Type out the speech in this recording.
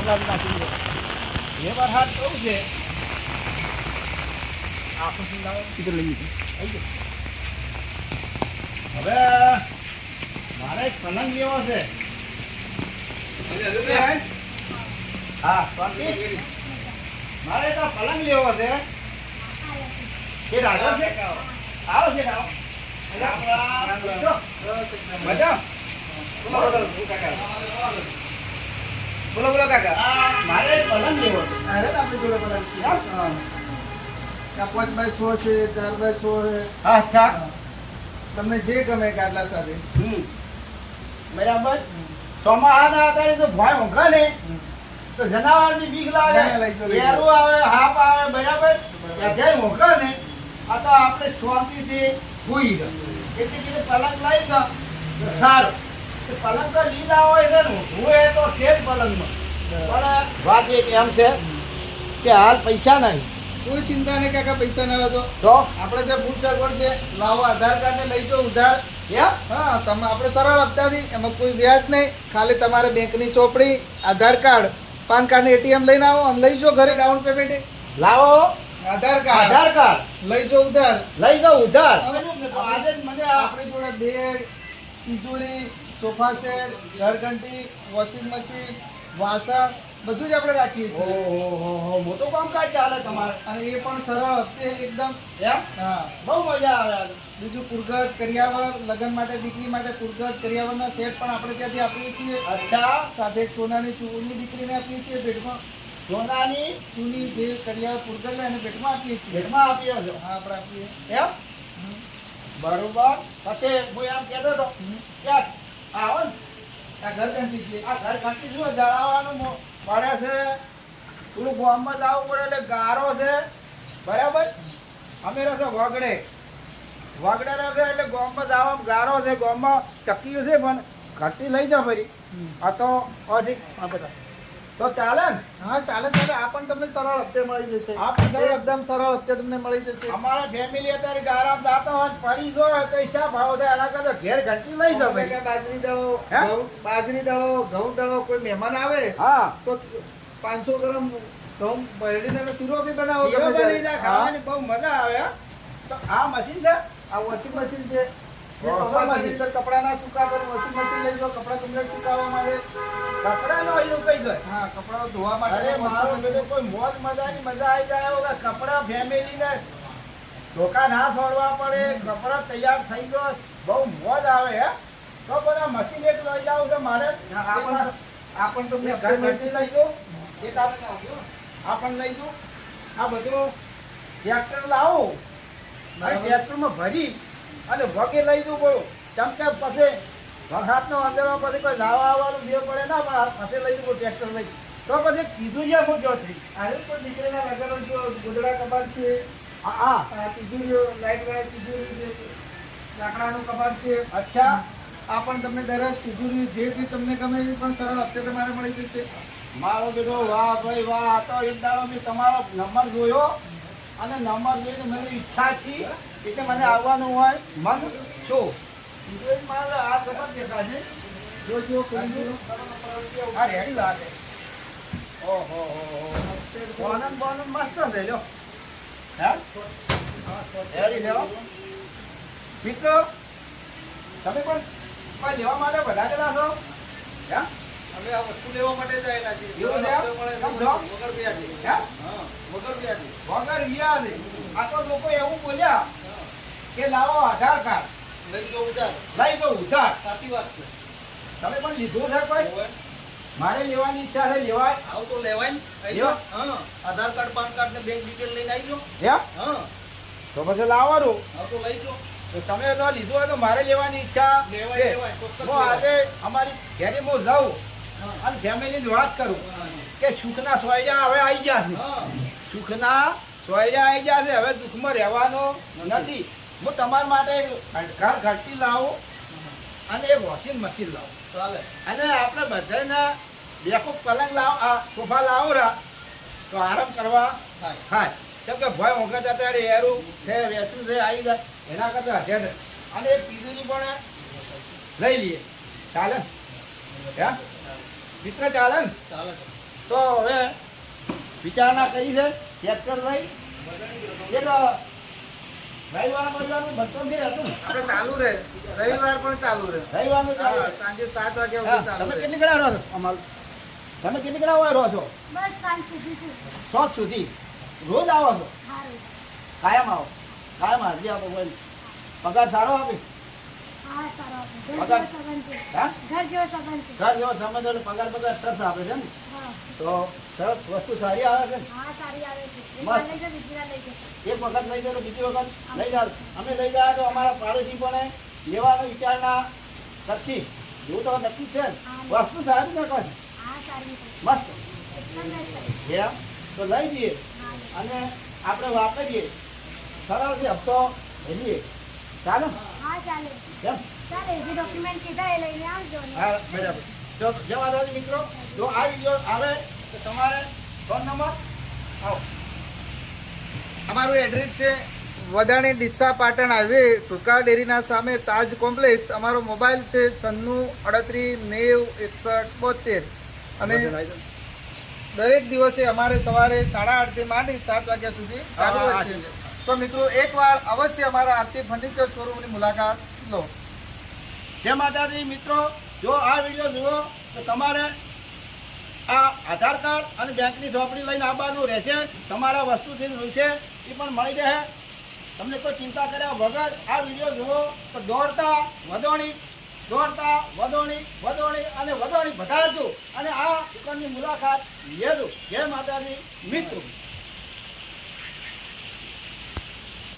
લાવી નાખી દો. એ વાર હાથ કેવું છે આખું શું લાવે કીધું લઈ લીધું આવી ગયું. હવે મારે એક પલંગ લેવો છે. હા સ્વામી, મારે તો પલંગ લેવો છે. કે રાજા છે આવો છે આવો મજા. બોલો બોલો કાકા. મારે પલંગ લેવો છે. અરે આપણી જોડે પલંગ છે. હા 5x6 છે, 4x6 છે. અચ્છા તમને જે ગમે ગાડલા સાથે. બરાબર. ચોમાહાના આધારે તો ભય ઊંઘે ને તો જનાવરની બીક લાગે, એરું આવે, હાપ આવે, બરાબર. જગ્યાએ ઊંઘે ને આ તો આપણે શાંતિથી સૂઈ ગયો એટલે કે પલંગ લઈ ગયો તો સારું. પલંગ તો લીધા હોય છે ને હું એ તો છે જ પલંગમાં. પણ વાત એક એમ છે કે હાલ પૈસા નહીં. કોઈ ચિંતા નહીં કાકા, પૈસા ના હોય તો આપણે જે ભૂલ સગવડ છે, લાવો આધાર કાર્ડ ને લઈ જાઓ ઉધાર. કેમ? હા તમે આપણે સરળ હપ્તાથી, એમાં કોઈ વ્યાજ નહીં. ખાલી તમારે બેંકની ચોપડી, આધાર કાર્ડ, પાન કાર્ડ ને એટીએમ લઈને આવો અને લઈ જાઓ ઘરે ડાઉન પેમેન્ટ. લાવો આધાર કાર્ડ આધાર કાર્ડ લઈ જાઓ ઉધાર. લઈ જાઓ ઉધાર. આજે જ મને આપણી જોડે બેડ, તિજોરી, સોફા સેટ, ઘરઘંટી, વોશિંગ મશીન, વાસણ બધું જ આપણે રાખીએ છીએ. ઓહો મોટું કામકાજ ચાલે તમારે. અને એ પણ સરળ હપ્તે એકદમ. એમ? હા બહુ મજા આવે. બીજું પુરગટ, કરિયાવર, લગ્ન માટે દીકરી માટે પુરગટ, કરિયાવરના સેટ પણ આપણે ત્યાંથી આપીએ છીએ. અચ્છા સાથે એક સોનાની ચૂની દીકરીને આપીએ છીએ ભેટમાં. સોનાની ચૂની જે કરિયાવર પુરગટ લે એને ભેટમાં આપીએ છીએ. ભેટમાં આપીએ છો હા આપણે આપીએ. એમ? બરોબર. પછી હું એમ કહેતો હતો કે આવો ને આ ઘરઘંટી છે. આ ઘર ઘંટી શું જણાવવાનું પડે છે. થોડું ગામમાં જવું પડે એટલે ગારો છે, બરાબર. અમે રહેશે વગડે વગડે રહેશે એટલે ગામમાં જવામાં ગારો છે. ગામમાં ચક્કીઓ છે પણ ઘંટી લઈ જાઓ ફરી. આ તો અધિક આ બધા તો ચાલે ને? હા ચાલે ચાલે. આ પણ તમને સરળ હપ્તે મળી જશે. આ પણ સરળ. એકદમ સરળ હપ્તે તમને મળી જશે. અમારા ફેમિલી અત્યારે ગારામ જાતા હોય પડી જો તો હિસાબ ભાવ થાય એના કરતા ઘેર ઘંટી લઈ જાઓ ભાઈ. બાજરી દળો, હે? બાજરી દળો, ઘઉં દળો, કોઈ મહેમાન આવે હા તો 500 ગ્રામ ઘઉં ભરીને શીરો બી બનાવો. શીરો ગમે બની ત્યારે. જાય, ખાવાની બહુ મજા આવે. હો. તો આ મશીન છે. આ વોશિંગ મશીન છે. જે ઓહો, ચોમાસાની અંદર કપડાના સુકાતા વોશિંગ મશીન લઈ જાઓ, કપડા કમ્પ્લીટ સુકાવવા માટે. કપડાનો અહીં કઈ જાય. હા કપડાઓ ધોવા માટે. અરે મારો બેટો કોઈ મોજ મજાની મજા આવી જાય એવો કે કપડા ફેમિલી ને ધોકા ના છોડવા પડે. કપડા તૈયાર થઈ ગયો બહુ મોજ આવે. હે તો બધા મશીન એક લઈ જાવ છે મારે. આ પણ તમને ઘર ઘંટી લઈ જાઓ. એક આ પણ લઈ જાઓ. આ બધું ટ્રેક્ટર લાવો. ટ્રેક્ટરમાં ભરી અને વગે લઈ જવું પડું. કેમ કે પછી વરસાદનો અંદરમાં પછી કોઈ લાવવા આવવાનું દેવું પડે ના. પણ આ પછી લઈ જવું ટ્રેક્ટર લઈ તો પછી કીધું છે હું જો થઈ. આરે પણ દીકરીના લગ્નનો જો ગોદડા કબાટ છે. હા આ તિજોરીઓ, લાઈટ વાળી તિજોરી છે, લાકડાનું કબાટ છે. અચ્છા આ પણ તમને દરેક તિજોરી જે બી તમને ગમે એ પણ સરળ હપ્તે તમારે મળી જશે. મારો બેટો વાહ ભાઈ વાહ. આ તો એક દાડો મેં તમારો નંબર જોયો અને નંબર જોઈને મને ઈચ્છા થઈ એટલે મને આવવાનું હોય મન શું તિજોરી મારે આ ખબર દેખાશે. જો જો કરી દો. આ રેડી લાગે. ઓહો બોનન બોનન મસ્ત છે લ્યો. હે રેડી લેવો મિત્રો. તમે પણ કોઈ લેવા માટે બધા જણા છો? હે અમે આ વસ્તુ લેવા માટે જ આવેલા છીએ. એવું છે? કેમ છો? વગર વ્યાજે. હે હા વગર વ્યાજે. વગર વ્યાજે. આ તો લોકો એવું બોલ્યા કે લાવો આધાર કાર્ડ લઈ જાઓ ઉધાર. લઈ દો ઉધાર. સાચી વાત છે. તમે પણ લીધું છે કોઈ? મારે લેવાની ઈચ્છા છે. લેવાય? આવ તો લેવાય ને. લ્યો. હા આધાર કાર્ડ, પાન કાર્ડ ને બેંક ડિટેલ લઈને આવી જાઓ. એમ હા તો પછી લાવવાનું. આવ તો લઈ જાઓ. તો તમે તો લીધું હોય તો મારે લેવાની ઈચ્છા લેવાય, છે. લેવાય, ચોક્કસ હું આજે અમારી ઘરે હું જાઉં હા. અને ફેમિલીની વાત કરું કે સુખના સોયજા હવે આવી ગયા છે. હા સુખના સોયજા આવી ગયા છે. હવે દુઃખમાં રહેવાનો નથી. હું તમારા માટે ઘર ઘંટી લાવું અને એક વોશિંગ મશીન લાવું ચાલે. અને આપણે બધાને બેકુપ પલંગ લાવ સોફા લાવો રા તો આરામ કરવા થાય. થાય. કેમ કે ભય વખત અત્યારે એરું છે વેચું છે આવી જાય એના કરતાં હજાર અને એક પીધુંની પણ લઈ લઈએ. ચાલે ને? હે મિત્ર ચાલે ને? ચાલે. તો હવે વિચારણા કરી છે ટ્રેક્ટર લઈ એક રવિવાર બજારનું બધું જે હતું ને, આપણે ચાલુ રહે, રવિવાર પણ ચાલુ રહે. રવિવારનું ચાલુ હા, રહે. સાંજે 7 વાગ્યા હા, સુધી ચાલુ તમે રહે. કેટલી કડા રહો છો અમારું તમે કેટલી કડા હોય રહો છો બસ સાંજ સુધી છું. 100 સુધી રોજ આવો છો હારું. કાયમ આવો કાયમ હાજરી આપો કોઈ પગાર સારો આપે હા, સારો આપો. ઘર પગાર? જેવો સંબંધ છે. હા ઘર જેવો સંબંધ છે. ઘર જેવો સમજ એટલે પગાર સરસ આપે છે ને હા. તો સરસ વસ્તુ સારી આવે છે ને હા, સારી આવે છે. એક મસ્ત. વાર લઈ જાઓ, બીજી વાર લઈ જશો. એક વખત લઈ જાય તો બીજી વખત લઈ જાવ અમે લઈ જાય તો અમારા પાડોશી પણ લેવાનો વિચારના કરશી એવું તો નક્કી છે ને વસ્તુ સારી ને કહે હા, સારી છે. મસ્ત એકદમ best છે. એમ તો લઈ જઈએ હા, અને આપણે વાપરીએ સરળથી હપ્તો ભરીએ ચાલે ને? હા, ચાલે. કેમ ચાલે. જે ડોક્યુમેન્ટ કીધા એ લઈને આવજો ને. હા બરાબર જો જવા દો મિત્રો જો આ વિડીયો આવે તો તમારે ફોન નંબર આવો અમારું એડ્રેસ છે વદાણી ડીસા પાટણ હાઈવે ટૂંકા ડેરીના સામે તાજ કોમ્પ્લેક્સ. અમારો મોબાઈલ છે 9638906172 અને દરેક દિવસે અમારે સવારે 8:30 થી માંડી 7 વાગ્યા સુધી ચાલુ હોય છે. તો મિત્રો એકવાર અવશ્ય અમારા આરતી ફર્નિચર શોરૂમની મુલાકાત લો. જય માતાજી મિત્રો જો આ વિડીયો જુઓ તો તમારે આ આધાર કાર્ડ અને બેંકની ચોપડી લઈને આવવાનું રહેશે તમારા વસ્તુ જે જોઈશે એ પણ મળી રહે તમને કોઈ ચિંતા કર્યા વગર આ વિડીયો જુઓ તો દોડતા વધોણી અને વધારજો અને આ દુકાનની મુલાકાત લેજો જય માતાજી મિત્રો.